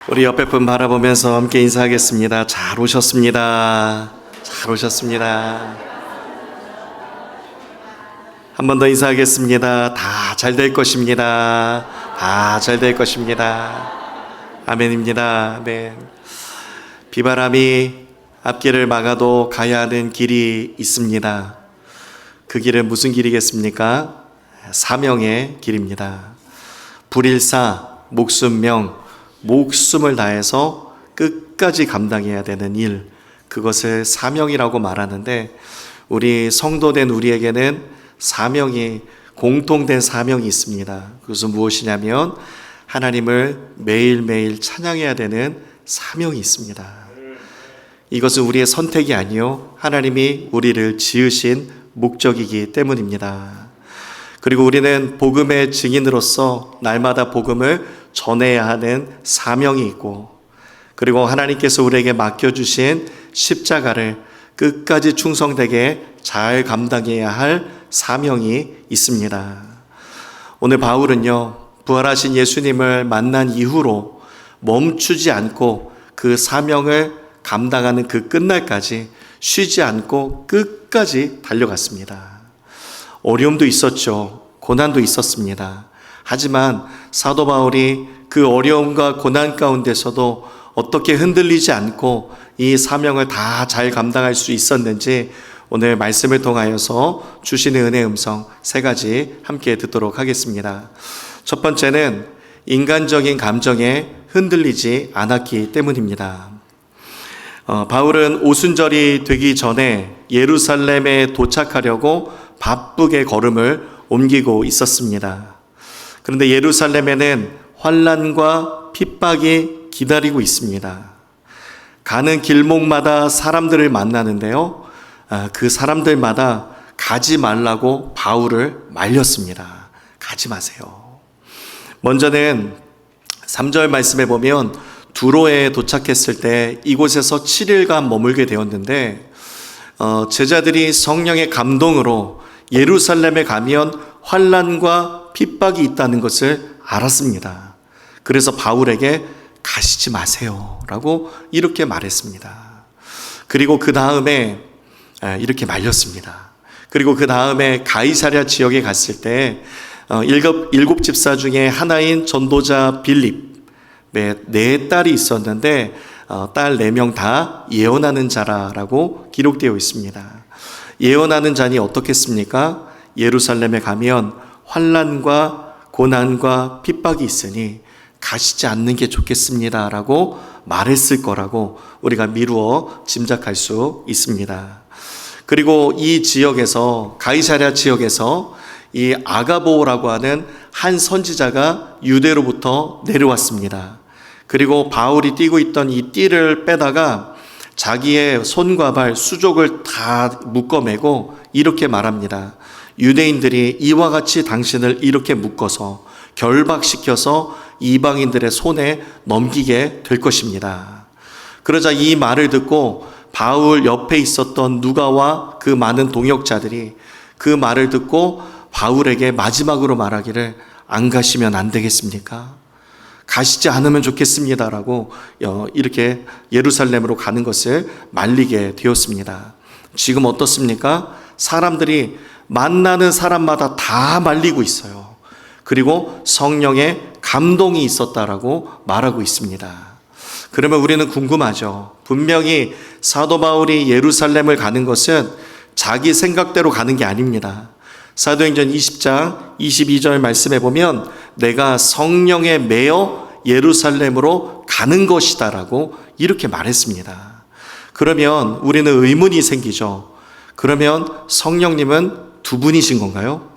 우리 옆에 분 바라보면서 함께 인사하겠습니다. 잘 오셨습니다. 잘 오셨습니다. 한 번 더 인사하겠습니다. 다 잘 될 것입니다. 다 잘 될 것입니다. 아멘입니다. 아멘. 비바람이 앞길을 막아도 가야 하는 길이 있습니다. 그 길은 무슨 길이겠습니까? 사명의 길입니다. 불일사, 목숨명, 목숨을 다해서 끝까지 감당해야 되는 일, 그것을 사명이라고 말하는데, 우리 성도된 우리에게는 사명이, 공통된 사명이 있습니다. 그것은 무엇이냐면 하나님을 매일매일 찬양해야 되는 사명이 있습니다. 이것은 우리의 선택이 아니요 하나님이 우리를 지으신 목적이기 때문입니다. 그리고 우리는 복음의 증인으로서 날마다 복음을 전해야 하는 사명이 있고, 그리고 하나님께서 우리에게 맡겨주신 십자가를 끝까지 충성되게 잘 감당해야 할 사명이 있습니다. 오늘 바울은요, 부활하신 예수님을 만난 이후로 멈추지 않고 그 사명을 감당하는 그 끝날까지 쉬지 않고 끝까지 달려갔습니다. 어려움도 있었죠. 고난도 있었습니다. 하지만 사도 바울이 그 어려움과 고난 가운데서도 어떻게 흔들리지 않고 이 사명을 다 잘 감당할 수 있었는지 오늘 말씀을 통하여서 주시는 은혜의 음성 세 가지 함께 듣도록 하겠습니다. 첫 번째는 인간적인 감정에 흔들리지 않았기 때문입니다. 바울은 오순절이 되기 전에 예루살렘에 도착하려고 바쁘게 걸음을 옮기고 있었습니다. 그런데 예루살렘에는 환난과 핍박이 기다리고 있습니다. 가는 길목마다 사람들을 만나는데요, 그 사람들마다 가지 말라고 바울을 말렸습니다. 가지 마세요. 먼저는 3절 말씀에 보면 두로에 도착했을 때 이곳에서 7일간 머물게 되었는데, 제자들이 성령의 감동으로 예루살렘에 가면 환난과 핍박이 있다는 것을 알았습니다. 그래서 바울에게 가시지 마세요 라고 이렇게 말했습니다. 그리고 그 다음에 이렇게 말렸습니다. 그리고 그 다음에 가이사랴 지역에 갔을 때 일곱 집사 중에 하나인 전도자 빌립, 네 딸이 있었는데 딸 4명 다 예언하는 자라고 기록되어 있습니다. 예언하는 자니 어떻겠습니까? 예루살렘에 가면 환난과 고난과 핍박이 있으니 가시지 않는 게 좋겠습니다 라고 말했을 거라고 우리가 미루어 짐작할 수 있습니다. 그리고 이 지역에서, 가이사랴 지역에서 이 아가보라고 하는 한 선지자가 유대로부터 내려왔습니다. 그리고 바울이 띠고 있던 이 띠를 빼다가 자기의 손과 발, 수족을 다 묶어매고 이렇게 말합니다. 유대인들이 이와 같이 당신을 이렇게 묶어서 결박시켜서 이방인들의 손에 넘기게 될 것입니다. 그러자 이 말을 듣고 바울 옆에 있었던 누가와 그 많은 동역자들이 그 말을 듣고 바울에게 마지막으로 말하기를, 안 가시면 안 되겠습니까? 가시지 않으면 좋겠습니다라고 이렇게 예루살렘으로 가는 것을 말리게 되었습니다. 지금 어떻습니까? 사람들이 만나는 사람마다 다 말리고 있어요. 그리고 성령의 감동이 있었다라고 말하고 있습니다. 그러면 우리는 궁금하죠. 분명히 사도 바울이 예루살렘을 가는 것은 자기 생각대로 가는 게 아닙니다. 사도행전 20장 22절 말씀에 보면 내가 성령에 매여 예루살렘으로 가는 것이다 라고 이렇게 말했습니다. 그러면 우리는 의문이 생기죠. 그러면 성령님은 두 분이신 건가요?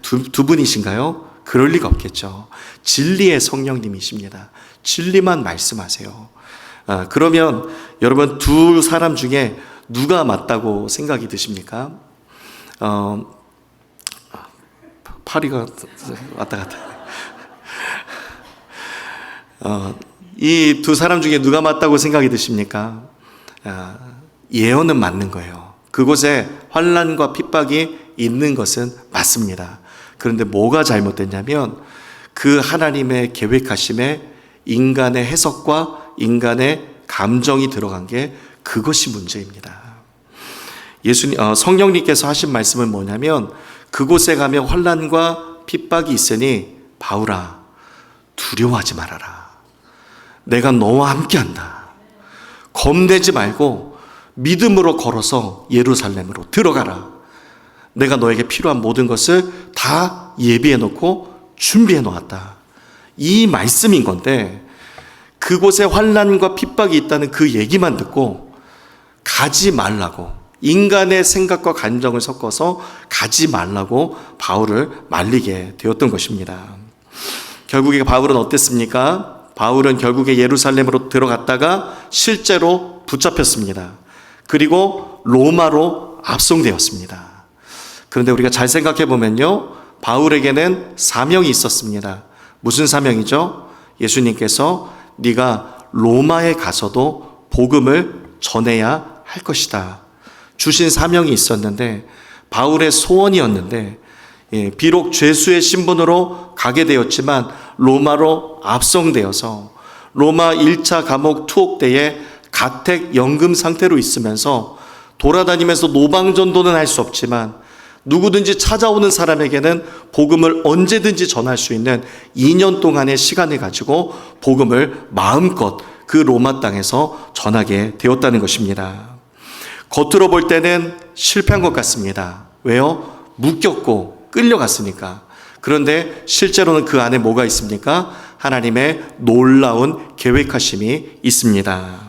두 분이신가요? 그럴 리가 없겠죠. 진리의 성령님이십니다. 진리만 말씀하세요. 그러면 여러분, 두 사람 중에 누가 맞다고 생각이 드십니까? 파리가 왔다 갔다. 이 두 사람 중에 누가 맞다고 생각이 드십니까? 예언은 맞는 거예요. 그곳에 환난과 핍박이 있는 것은 맞습니다. 그런데 뭐가 잘못됐냐면 그 하나님의 계획하심에 인간의 해석과 인간의 감정이 들어간 게 그것이 문제입니다. 성령님께서 하신 말씀은 뭐냐면 그곳에 가면 환난과 핍박이 있으니 바울아 두려워하지 말아라. 내가 너와 함께한다. 겁내지 말고 믿음으로 걸어서 예루살렘으로 들어가라. 내가 너에게 필요한 모든 것을 다 예비해 놓고 준비해 놓았다. 이 말씀인 건데 그곳에 환난과 핍박이 있다는 그 얘기만 듣고 가지 말라고, 인간의 생각과 감정을 섞어서 가지 말라고 바울을 말리게 되었던 것입니다. 결국에 바울은 어땠습니까? 바울은 결국에 예루살렘으로 들어갔다가 실제로 붙잡혔습니다. 그리고 로마로 압송되었습니다. 그런데 우리가 잘 생각해 보면요, 바울에게는 사명이 있었습니다. 무슨 사명이죠? 예수님께서 네가 로마에 가서도 복음을 전해야 할 것이다 주신 사명이 있었는데, 바울의 소원이었는데, 비록 죄수의 신분으로 가게 되었지만 로마로 압송되어서 로마 1차 감옥 투옥 때에 가택 연금 상태로 있으면서 돌아다니면서 노방전도는 할 수 없지만 누구든지 찾아오는 사람에게는 복음을 언제든지 전할 수 있는 2년 동안의 시간을 가지고 복음을 마음껏 그 로마 땅에서 전하게 되었다는 것입니다. 겉으로 볼 때는 실패한 것 같습니다. 왜요? 묶였고 끌려갔으니까. 그런데 실제로는 그 안에 뭐가 있습니까? 하나님의 놀라운 계획하심이 있습니다.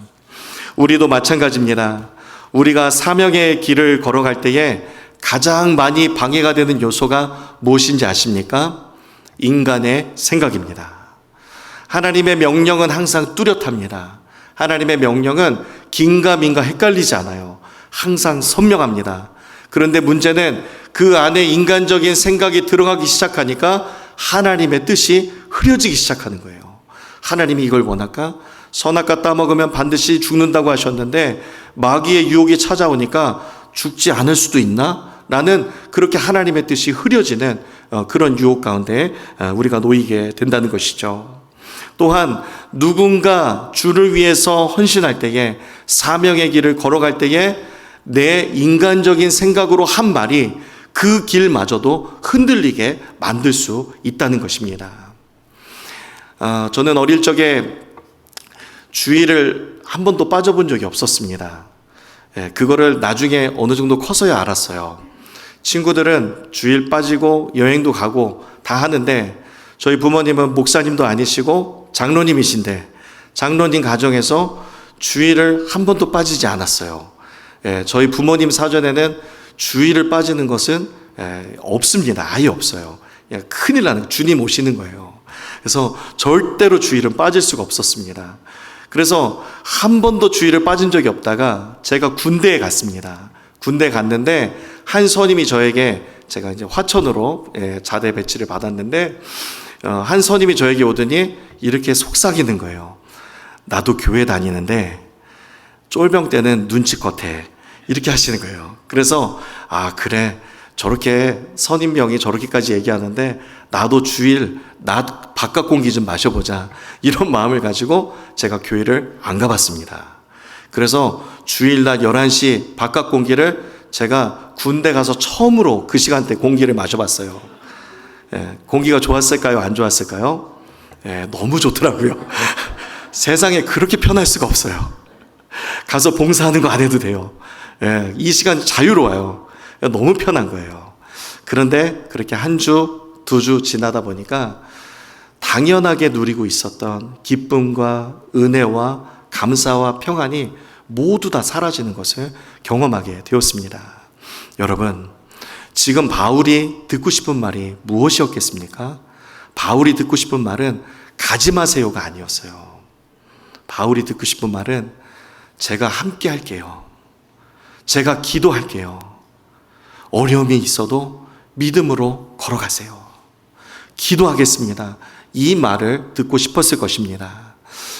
우리도 마찬가지입니다. 우리가 사명의 길을 걸어갈 때에 가장 많이 방해가 되는 요소가 무엇인지 아십니까? 인간의 생각입니다. 하나님의 명령은 항상 뚜렷합니다. 하나님의 명령은 긴가민가 헷갈리지 않아요. 항상 선명합니다. 그런데 문제는 그 안에 인간적인 생각이 들어가기 시작하니까 하나님의 뜻이 흐려지기 시작하는 거예요. 하나님이 이걸 원할까? 선악과 따먹으면 반드시 죽는다고 하셨는데 마귀의 유혹이 찾아오니까 죽지 않을 수도 있나? 라는 그렇게 하나님의 뜻이 흐려지는 그런 유혹 가운데 우리가 놓이게 된다는 것이죠. 또한 누군가 주를 위해서 헌신할 때에, 사명의 길을 걸어갈 때에 내 인간적인 생각으로 한 말이 그 길마저도 흔들리게 만들 수 있다는 것입니다. 저는 어릴 적에 주일을 한 번도 빠져본 적이 없었습니다. 그거를 나중에 어느 정도 커서야 알았어요. 친구들은 주일 빠지고 여행도 가고 다 하는데 저희 부모님은 목사님도 아니시고 장로님이신데 장로님 가정에서 주일을 한 번도 빠지지 않았어요. 저희 부모님 사전에는 주일을 빠지는 것은 없습니다. 아예 없어요. 큰일 나는, 주님 오시는 거예요. 그래서 절대로 주일은 빠질 수가 없었습니다. 그래서 한 번도 주일을 빠진 적이 없다가 제가 군대에 갔습니다. 군대 갔는데 한 선임이 저에게, 제가 이제 화천으로 자대 배치를 받았는데 한 선임이 저에게 오더니 이렇게 속삭이는 거예요. 나도 교회 다니는데 쫄병 때는 눈치껏 해. 이렇게 하시는 거예요. 그래서 그래, 저렇게 선임병이 저렇게까지 얘기하는데 나도 주일 낮 바깥 공기 좀 마셔보자, 이런 마음을 가지고 제가 교회를 안 가봤습니다. 그래서 주일날 11시 바깥 공기를 제가 군대 가서 처음으로 그 시간대 공기를 마셔봤어요. 공기가 좋았을까요? 안 좋았을까요? 너무 좋더라고요. 세상에 그렇게 편할 수가 없어요. 가서 봉사하는 거 안 해도 돼요. 이 시간 자유로워요. 너무 편한 거예요. 그런데 그렇게 한 주, 두 주 지나다 보니까 당연하게 누리고 있었던 기쁨과 은혜와 감사와 평안이 모두 다 사라지는 것을 경험하게 되었습니다. 여러분, 지금 바울이 듣고 싶은 말이 무엇이었겠습니까? 바울이 듣고 싶은 말은 가지 마세요가 아니었어요. 바울이 듣고 싶은 말은 제가 함께 할게요. 제가 기도할게요. 어려움이 있어도 믿음으로 걸어가세요. 기도하겠습니다. 이 말을 듣고 싶었을 것입니다.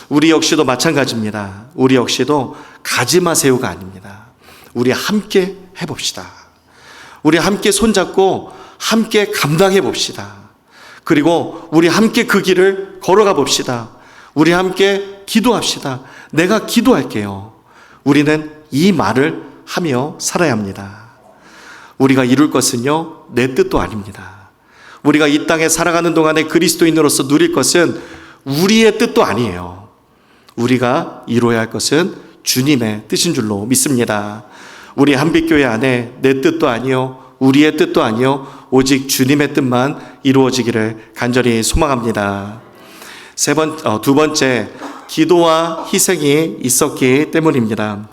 우리 역시도 마찬가지입니다. 우리 역시도 가지 마세요가 아닙니다. 우리 함께 해봅시다. 우리 함께 손잡고 함께 감당해 봅시다. 그리고 우리 함께 그 길을 걸어가 봅시다. 우리 함께 기도합시다. 내가 기도할게요. 우리는 이 말을 하며 살아야 합니다. 우리가 이룰 것은요, 내 뜻도 아닙니다. 우리가 이 땅에 살아가는 동안에 그리스도인으로서 누릴 것은 우리의 뜻도 아니에요. 우리가 이루어야 할 것은 주님의 뜻인 줄로 믿습니다. 우리 한빛교회 안에 내 뜻도 아니요, 우리의 뜻도 아니요, 오직 주님의 뜻만 이루어지기를 간절히 소망합니다. 두 번째, 기도와 희생이 있었기 때문입니다.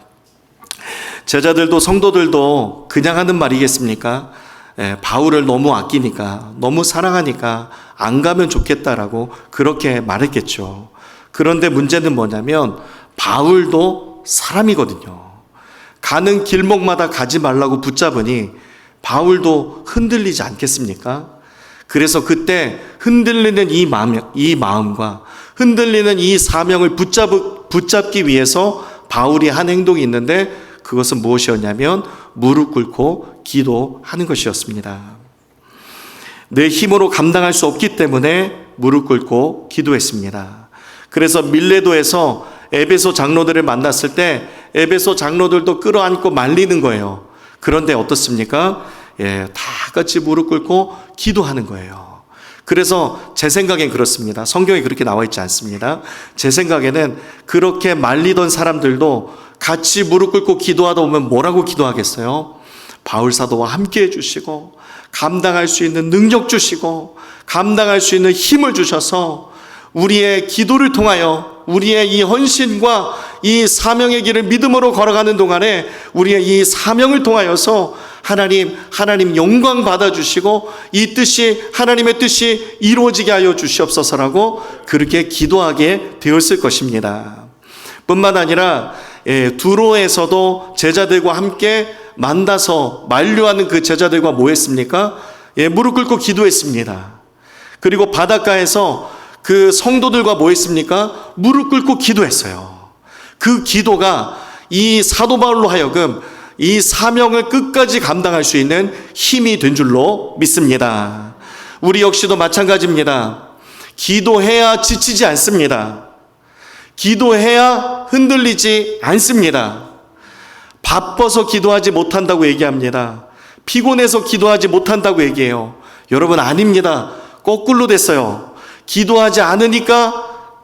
제자들도 성도들도 그냥 하는 말이겠습니까? 바울을 너무 아끼니까, 너무 사랑하니까 안 가면 좋겠다라고 그렇게 말했겠죠. 그런데 문제는 뭐냐면 바울도 사람이거든요. 가는 길목마다 가지 말라고 붙잡으니 바울도 흔들리지 않겠습니까? 그래서 그때 흔들리는 이 마음과 흔들리는 이 사명을 붙잡기 위해서 바울이 한 행동이 있는데, 그것은 무엇이었냐면 무릎 꿇고 기도하는 것이었습니다. 내 힘으로 감당할 수 없기 때문에 무릎 꿇고 기도했습니다. 그래서 밀레도에서 에베소 장로들을 만났을 때 에베소 장로들도 끌어안고 말리는 거예요. 그런데 어떻습니까? 다 같이 무릎 꿇고 기도하는 거예요. 그래서 제 생각엔 그렇습니다. 성경에 그렇게 나와 있지 않습니다. 제 생각에는 그렇게 말리던 사람들도 같이 무릎 꿇고 기도하다 보면 뭐라고 기도하겠어요? 바울 사도와 함께 해주시고, 감당할 수 있는 능력 주시고, 감당할 수 있는 힘을 주셔서 우리의 기도를 통하여 우리의 이 헌신과 이 사명의 길을 믿음으로 걸어가는 동안에 우리의 이 사명을 통하여서 하나님 영광 받아주시고 이 뜻이, 하나님의 뜻이 이루어지게 하여 주시옵소서라고 그렇게 기도하게 되었을 것입니다. 뿐만 아니라 두로에서도 제자들과 함께 만나서 만류하는 그 제자들과 뭐 했습니까? 무릎 꿇고 기도했습니다. 그리고 바닷가에서 그 성도들과 뭐 했습니까? 무릎 꿇고 기도했어요. 그 기도가 이 사도 바울로 하여금 이 사명을 끝까지 감당할 수 있는 힘이 된 줄로 믿습니다. 우리 역시도 마찬가지입니다. 기도해야 지치지 않습니다. 기도해야 흔들리지 않습니다. 바빠서 기도하지 못한다고 얘기합니다. 피곤해서 기도하지 못한다고 얘기해요. 여러분, 아닙니다. 거꾸로 됐어요. 기도하지 않으니까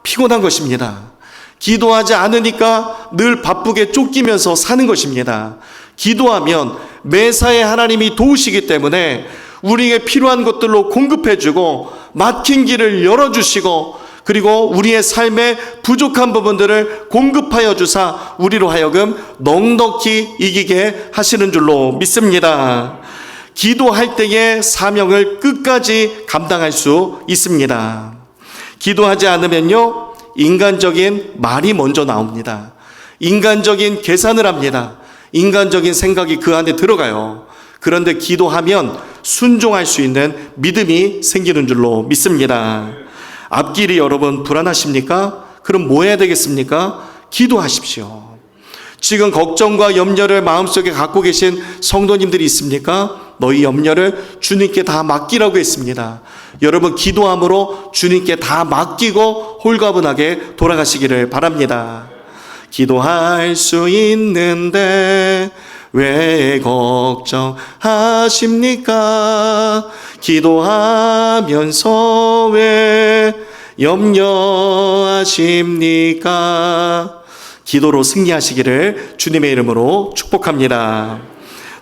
피곤한 것입니다. 기도하지 않으니까 늘 바쁘게 쫓기면서 사는 것입니다. 기도하면 매사에 하나님이 도우시기 때문에 우리에게 필요한 것들로 공급해주고 막힌 길을 열어주시고, 그리고 우리의 삶의 부족한 부분들을 공급하여 주사 우리로 하여금 넉넉히 이기게 하시는 줄로 믿습니다. 기도할 때의 사명을 끝까지 감당할 수 있습니다. 기도하지 않으면요, 인간적인 말이 먼저 나옵니다. 인간적인 계산을 합니다. 인간적인 생각이 그 안에 들어가요. 그런데 기도하면 순종할 수 있는 믿음이 생기는 줄로 믿습니다. 앞길이 여러분 불안하십니까? 그럼 뭐 해야 되겠습니까? 기도하십시오. 지금 걱정과 염려를 마음속에 갖고 계신 성도님들이 있습니까? 너희 염려를 주님께 다 맡기라고 했습니다. 여러분, 기도함으로 주님께 다 맡기고 홀가분하게 돌아가시기를 바랍니다. 기도할 수 있는데 왜 걱정하십니까? 기도하면서 왜 염려하십니까? 기도로 승리하시기를 주님의 이름으로 축복합니다.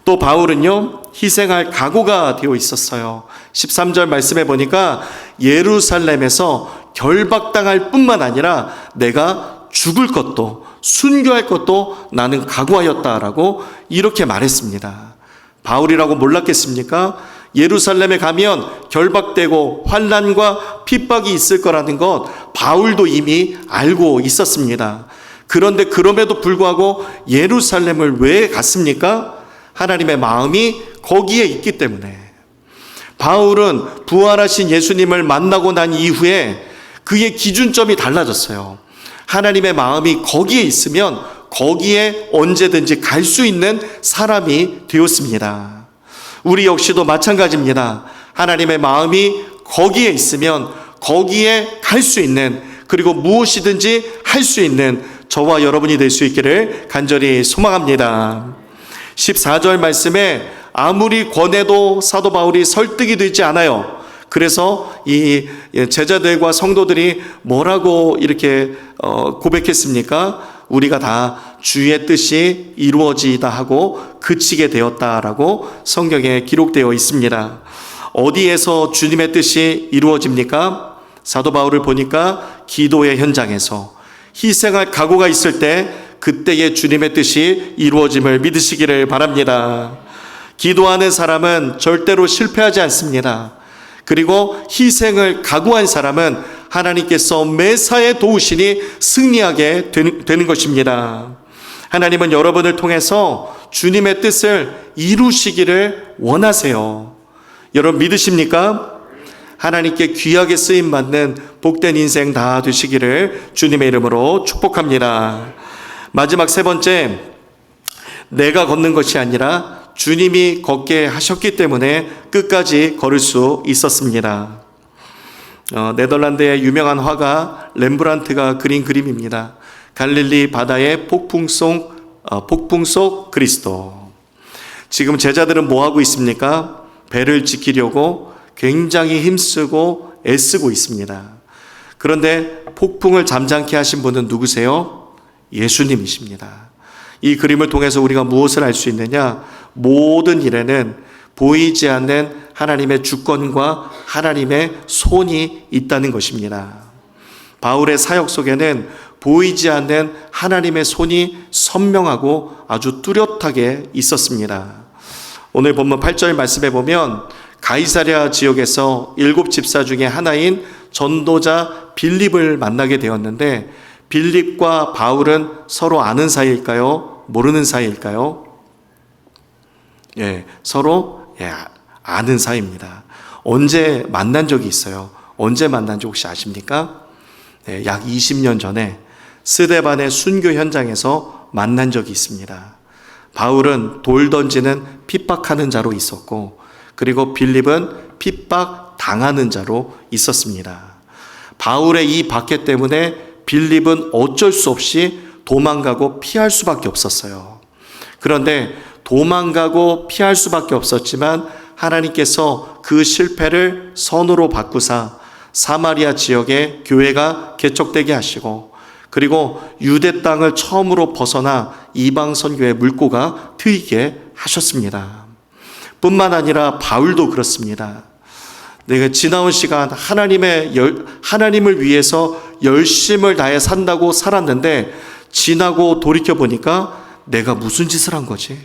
또 바울은요, 희생할 각오가 되어 있었어요. 13절 말씀해 보니까 예루살렘에서 결박당할 뿐만 아니라 내가 죽을 것도 순교할 것도 나는 각오하였다라고 이렇게 말했습니다. 바울이라고 몰랐겠습니까? 예루살렘에 가면 결박되고 환난과 핍박이 있을 거라는 것 바울도 이미 알고 있었습니다. 그런데 그럼에도 불구하고 예루살렘을 왜 갔습니까? 하나님의 마음이 거기에 있기 때문에. 바울은 부활하신 예수님을 만나고 난 이후에 그의 기준점이 달라졌어요. 하나님의 마음이 거기에 있으면 거기에 언제든지 갈 수 있는 사람이 되었습니다. 우리 역시도 마찬가지입니다. 하나님의 마음이 거기에 있으면 거기에 갈 수 있는 그리고 무엇이든지 할 수 있는 저와 여러분이 될 수 있기를 간절히 소망합니다. 14절 말씀에 아무리 권해도 사도 바울이 설득이 되지 않아요. 그래서 이 제자들과 성도들이 뭐라고 이렇게 고백했습니까? 우리가 다 주의 뜻이 이루어지다 하고 그치게 되었다라고 성경에 기록되어 있습니다. 어디에서 주님의 뜻이 이루어집니까? 사도 바울을 보니까 기도의 현장에서 희생할 각오가 있을 때 그때의 주님의 뜻이 이루어짐을 믿으시기를 바랍니다. 기도하는 사람은 절대로 실패하지 않습니다. 그리고 희생을 각오한 사람은 하나님께서 매사에 도우시니 승리하게 되는 것입니다. 하나님은 여러분을 통해서 주님의 뜻을 이루시기를 원하세요. 여러분 믿으십니까? 하나님께 귀하게 쓰임받는 복된 인생 다 되시기를 주님의 이름으로 축복합니다. 마지막 세 번째, 내가 걷는 것이 아니라 주님이 걷게 하셨기 때문에 끝까지 걸을 수 있었습니다. 네덜란드의 유명한 화가 렘브란트가 그린 그림입니다. 갈릴리 바다의 폭풍 속 그리스도. 지금 제자들은 뭐 하고 있습니까? 배를 지키려고 굉장히 힘쓰고 애쓰고 있습니다. 그런데 폭풍을 잠잠케 하신 분은 누구세요? 예수님이십니다. 이 그림을 통해서 우리가 무엇을 알 수 있느냐? 모든 일에는 보이지 않는 하나님의 주권과 하나님의 손이 있다는 것입니다. 바울의 사역 속에는 보이지 않는 하나님의 손이 선명하고 아주 뚜렷하게 있었습니다. 오늘 본문 8절 말씀에 보면 가이사랴 지역에서 7 집사 중에 하나인 전도자 빌립을 만나게 되었는데 빌립과 바울은 서로 아는 사이일까요? 모르는 사이일까요? 서로 아는 사이입니다. 언제 만난 적이 있어요? 언제 만난 지 혹시 아십니까? 약 20년 전에 스데반의 순교 현장에서 만난 적이 있습니다. 바울은 돌 던지는 핍박하는 자로 있었고, 그리고 빌립은 핍박 당하는 자로 있었습니다. 바울의 이 박해 때문에 빌립은 어쩔 수 없이 도망가고 피할 수밖에 없었어요. 그런데 도망가고 피할 수밖에 없었지만 하나님께서 그 실패를 선으로 바꾸사 사마리아 지역에 교회가 개척되게 하시고, 그리고 유대 땅을 처음으로 벗어나 이방 선교의 물꼬가 트이게 하셨습니다. 뿐만 아니라 바울도 그렇습니다. 내가 지나온 시간 하나님을 위해서 열심을 다해 산다고 살았는데 지나고 돌이켜보니까 내가 무슨 짓을 한 거지?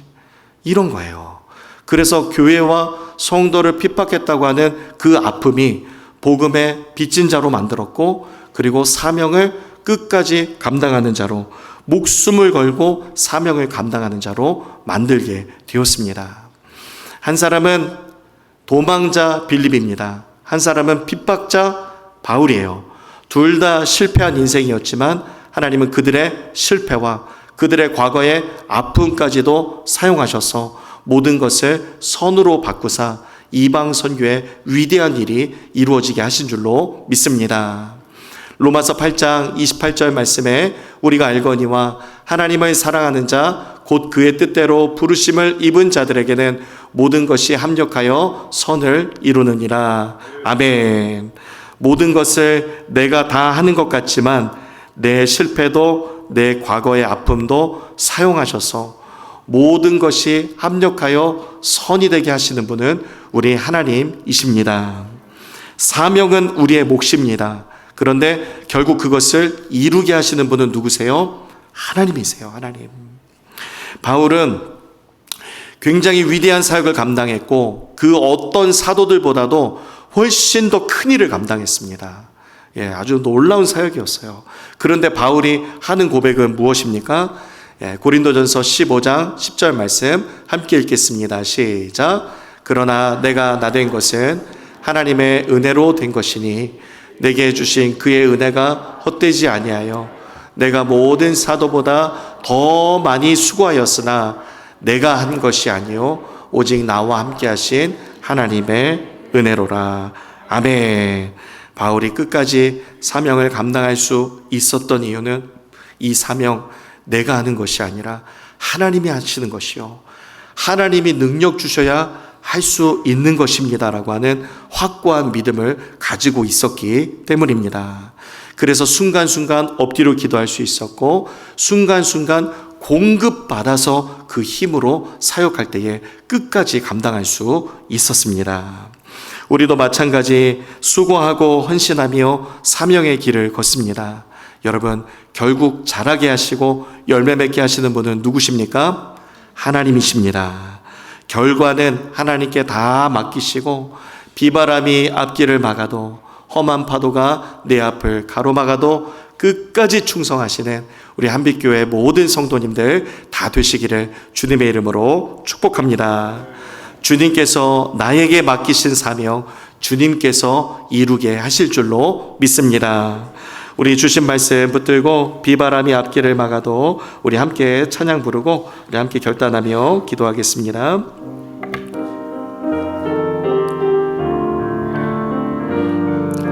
이런 거예요. 그래서 교회와 성도를 핍박했다고 하는 그 아픔이 복음의 빚진 자로 만들었고, 그리고 사명을 끝까지 감당하는 자로, 목숨을 걸고 사명을 감당하는 자로 만들게 되었습니다. 한 사람은 도망자 빌립입니다. 한 사람은 핍박자 바울이에요. 둘 다 실패한 인생이었지만 하나님은 그들의 실패와 그들의 과거의 아픔까지도 사용하셔서 모든 것을 선으로 바꾸사 이방 선교의 위대한 일이 이루어지게 하신 줄로 믿습니다. 로마서 8장 28절 말씀에 우리가 알거니와 하나님을 사랑하는 자 곧 그의 뜻대로 부르심을 입은 자들에게는 모든 것이 합력하여 선을 이루느니라. 아멘. 모든 것을 내가 다 하는 것 같지만 내 실패도 내 과거의 아픔도 사용하셔서 모든 것이 합력하여 선이 되게 하시는 분은 우리 하나님이십니다. 사명은 우리의 몫입니다. 그런데 결국 그것을 이루게 하시는 분은 누구세요? 하나님이세요. 하나님. 바울은 굉장히 위대한 사역을 감당했고 그 어떤 사도들보다도 훨씬 더 큰 일을 감당했습니다. 아주 놀라운 사역이었어요. 그런데 바울이 하는 고백은 무엇입니까? 고린도전서 15장 10절 말씀 함께 읽겠습니다. 시작. 그러나 내가 나된 것은 하나님의 은혜로 된 것이니 내게 주신 그의 은혜가 헛되지 아니하여 내가 모든 사도보다 더 많이 수고하였으나 내가 한 것이 아니요 오직 나와 함께 하신 하나님의 은혜로라. 아멘. 바울이 끝까지 사명을 감당할 수 있었던 이유는 이 사명 내가 하는 것이 아니라 하나님이 하시는 것이요, 하나님이 능력 주셔야 할 수 있는 것입니다라고 하는 확고한 믿음을 가지고 있었기 때문입니다. 그래서 순간순간 엎드려 기도할 수 있었고, 순간순간 공급받아서 그 힘으로 사역할 때에 끝까지 감당할 수 있었습니다. 우리도 마찬가지 수고하고 헌신하며 사명의 길을 걷습니다. 여러분, 결국 자라게 하시고 열매 맺게 하시는 분은 누구십니까? 하나님이십니다. 결과는 하나님께 다 맡기시고, 비바람이 앞길을 막아도, 험한 파도가 내 앞을 가로막아도 끝까지 충성하시는 우리 한빛교회 모든 성도님들 다 되시기를 주님의 이름으로 축복합니다. 주님께서 나에게 맡기신 사명, 주님께서 이루게 하실 줄로 믿습니다. 우리 주신 말씀 붙들고 비바람이 앞길을 막아도 우리 함께 찬양 부르고 우리 함께 결단하며 기도하겠습니다.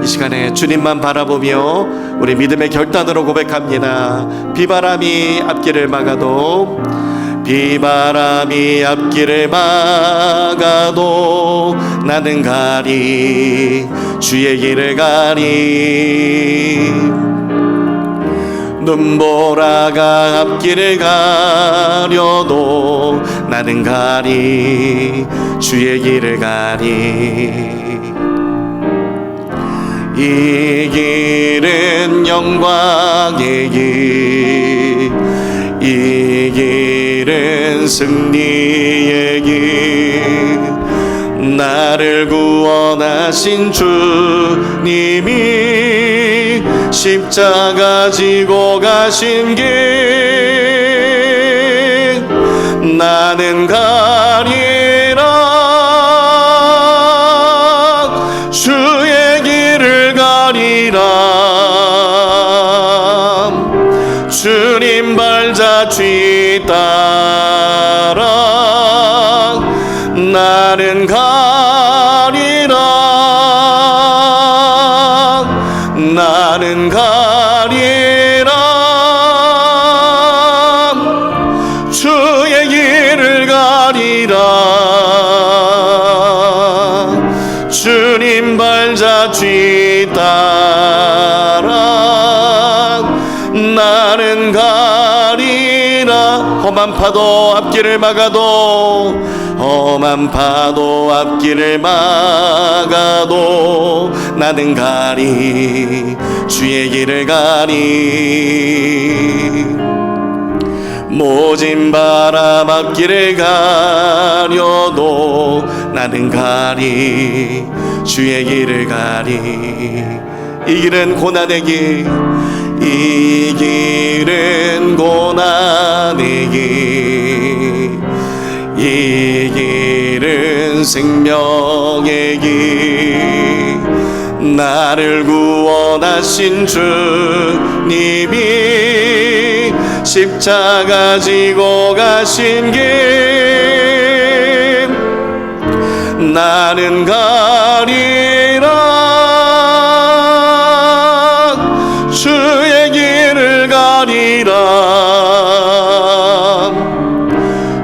이 시간에 주님만 바라보며 우리 믿음의 결단으로 고백합니다. 비바람이 앞길을 막아도, 비바람이 앞길을 막아도 나는 가리, 주의 길을 가리. 눈보라가 앞길을 가려도 나는 가리, 주의 길을 가리. 이 길은 영광의 길, 이 길은 승리의 길. 나를 구원하신 주님이 십자가 지고 가신 길, 나는 가리라, 주의 길을 가리라. 주님 발자취 따라 나는 가리라, 나는 가리라. 주의 길을 가리라, 주님 발자취 따라 나는 가리라. 험한 파도 앞길을 막아도, 험한 파도 앞길을 막아도 나는 가리, 주의 길을 가리. 모진 바람 앞길을 가려도 나는 가리, 주의 길을 가리. 이 길은 고난의 길, 이 길은 고난의 길, 이 길은 생명의 길. 나를 구원하신 주님이 십자가 지고 가신 길, 나는 가리라, 주의 길을 가리라.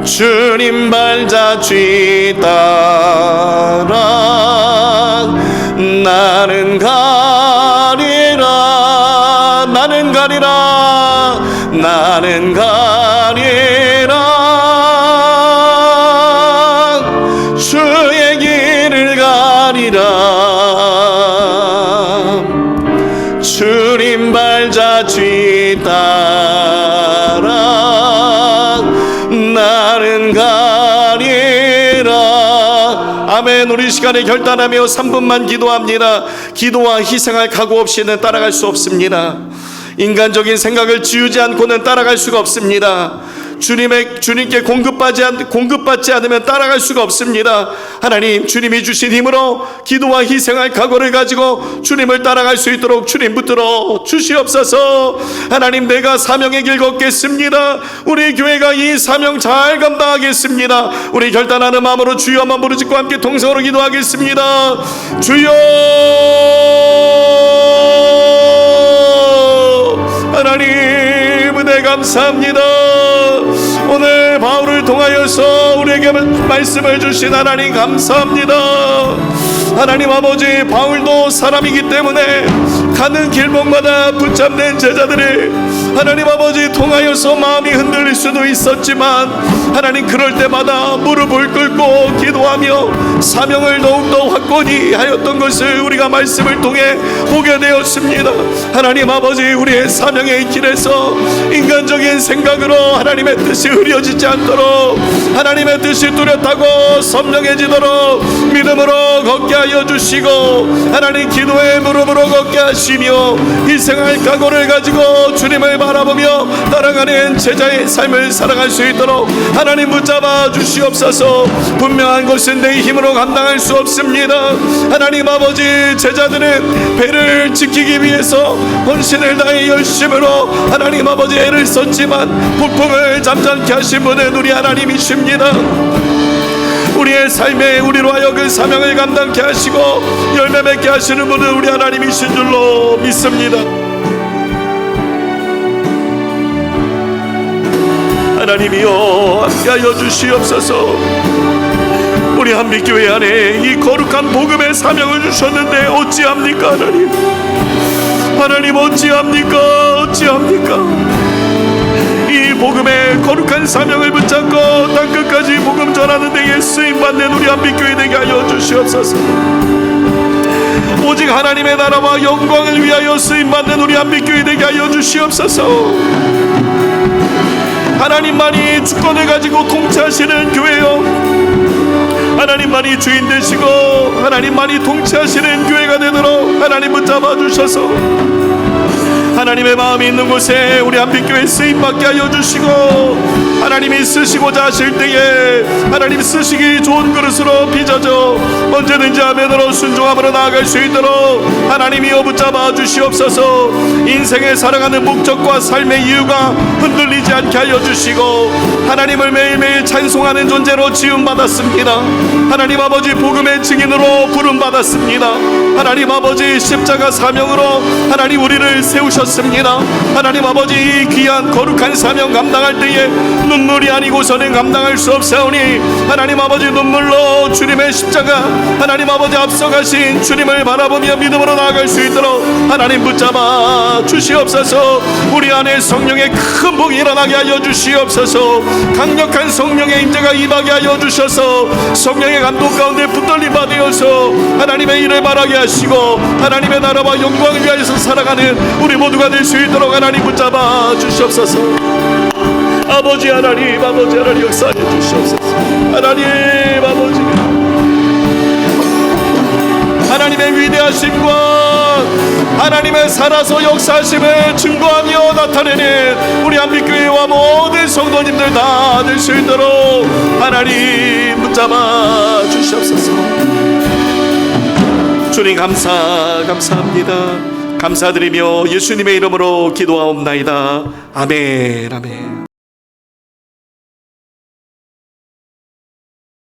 주님 발자취 따라 나는 가리라, 나는 가리라, 나는 가리라. 주의 길을 가리라, 주님 발자취 따라 나는 가리라. 아멘. 우리 시간에 결단하며 3분만 기도합니다. 기도와 희생할 각오 없이는 따라갈 수 없습니다. 인간적인 생각을 지우지 않고는 따라갈 수가 없습니다. 주님께 공급받지 않으면 따라갈 수가 없습니다. 하나님, 주님이 주신 힘으로 기도와 희생할 각오를 가지고 주님을 따라갈 수 있도록 주님 붙들어 주시옵소서. 하나님, 내가 사명의 길 걷겠습니다. 우리 교회가 이 사명 잘 감당하겠습니다. 우리 결단하는 마음으로 주여만 부르짖고 함께 통성으로 기도하겠습니다. 주여, 하나님 은혜 감사합니다. 오늘 바울을 통하여서 우리에게 말씀을 주신 하나님 감사합니다. 하나님 아버지, 바울도 사람이기 때문에 가는 길목마다 붙잡는 제자들을 하나님 아버지 통하여서 마음이 흔들릴 수도 있었지만, 하나님 그럴 때마다 무릎을 꿇고 기도하며 사명을 더욱더 확고히 하였던 것을 우리가 말씀을 통해 보게 되었습니다. 하나님 아버지, 우리의 사명의 길에서 인간적인 생각으로 하나님의 뜻이 흐려지지 않도록, 하나님의 뜻이 뚜렷하고 선명해지도록 믿음으로 걷게 하여 주시고, 하나님 기도의 무릎으로 걷게 하시며 희생할 각오를 가지고 주님을 바라보며 따라가는 제자의 삶을 살아갈 수 있도록 하나님 붙잡아 주시옵소서. 분명한 것은 내 힘으로 감당할 수 없습니다. 하나님 아버지, 제자들은 배를 지키기 위해서 헌신을 다해 열심으로 하나님 아버지 애를 썼지만 폭풍을 잠잠케 하신 분은 우리 하나님이십니다. 우리의 삶에 우리로 하여금 사명을 감당케 하시고 열매 맺게 하시는 분은 우리 하나님이신 줄로 믿습니다. 하나님이여, 함께하여 주시옵소서. 우리 한빛교회 안에 이 거룩한 복음의 사명을 주셨는데 어찌합니까? 하나님 어찌합니까? 이 복음의 거룩한 사명을 붙잡고 땅끝까지 복음 전하는 데에 쓰임받는 우리 한빛교회 되게 하여 주시옵소서. 오직 하나님의 나라와 영광을 위하여 쓰임받는 우리 한빛교회 되게 하여 주시옵소서. 하나님만이 주권을 가지고 통치하시는 교회요, 하나님만이 주인 되시고 하나님만이 통치하시는 교회가 되도록 하나님 붙잡아 주셔서 하나님의 마음이 있는 곳에 우리 한빛교회 쓰임받게 하여 주시고, 하나님이 쓰시고자 하실 때에 하나님 쓰시기 좋은 그릇으로 빚어져 언제든지 화면으로 순종함으로 나아갈 수 있도록 하나님이여 붙잡아 주시옵소서. 인생에 살아가는 목적과 삶의 이유가 흔들리지 않게 하여 주시고, 하나님을 매일매일 찬송하는 존재로 지음받았습니다. 하나님 아버지, 복음의 증인으로 부름받았습니다. 하나님 아버지, 십자가 사명으로 하나님 우리를 세우셨습니다. 하나님 아버지, 이 귀한 거룩한 사명 감당할 때에 눈물이 아니고서는 감당할 수 없사오니 하나님 아버지, 눈물로 주님의 십자가 하나님 아버지 앞서가신 주님을 바라보며 믿음으로 나아갈 수 있도록 하나님 붙잡아 주시옵소서. 우리 안에 성령의 큰 복이 일어나게 하여 주시옵소서. 강력한 성령의 임재가 임하게 하여 주셔서 성령의 감동 가운데 붙들림 받으어서 하나님의 일을 말하게 하시고 하나님의 나라와 영광을 위하여서 살아가는 우리 모두가 될 수 있도록 하나님 붙잡아 주시옵소서. 아버지 하나님 역사해 주시옵소서. 하나님 아버지, 하나님의 위대하심과 하나님의 살아서 역사하심을 증거하며 나타내는 우리 한빛교회와 모든 성도님들 다 될 수 있도록 하나님 붙잡아 주시옵소서. 주님 감사합니다. 감사드리며 예수님의 이름으로 기도하옵나이다. 아멘.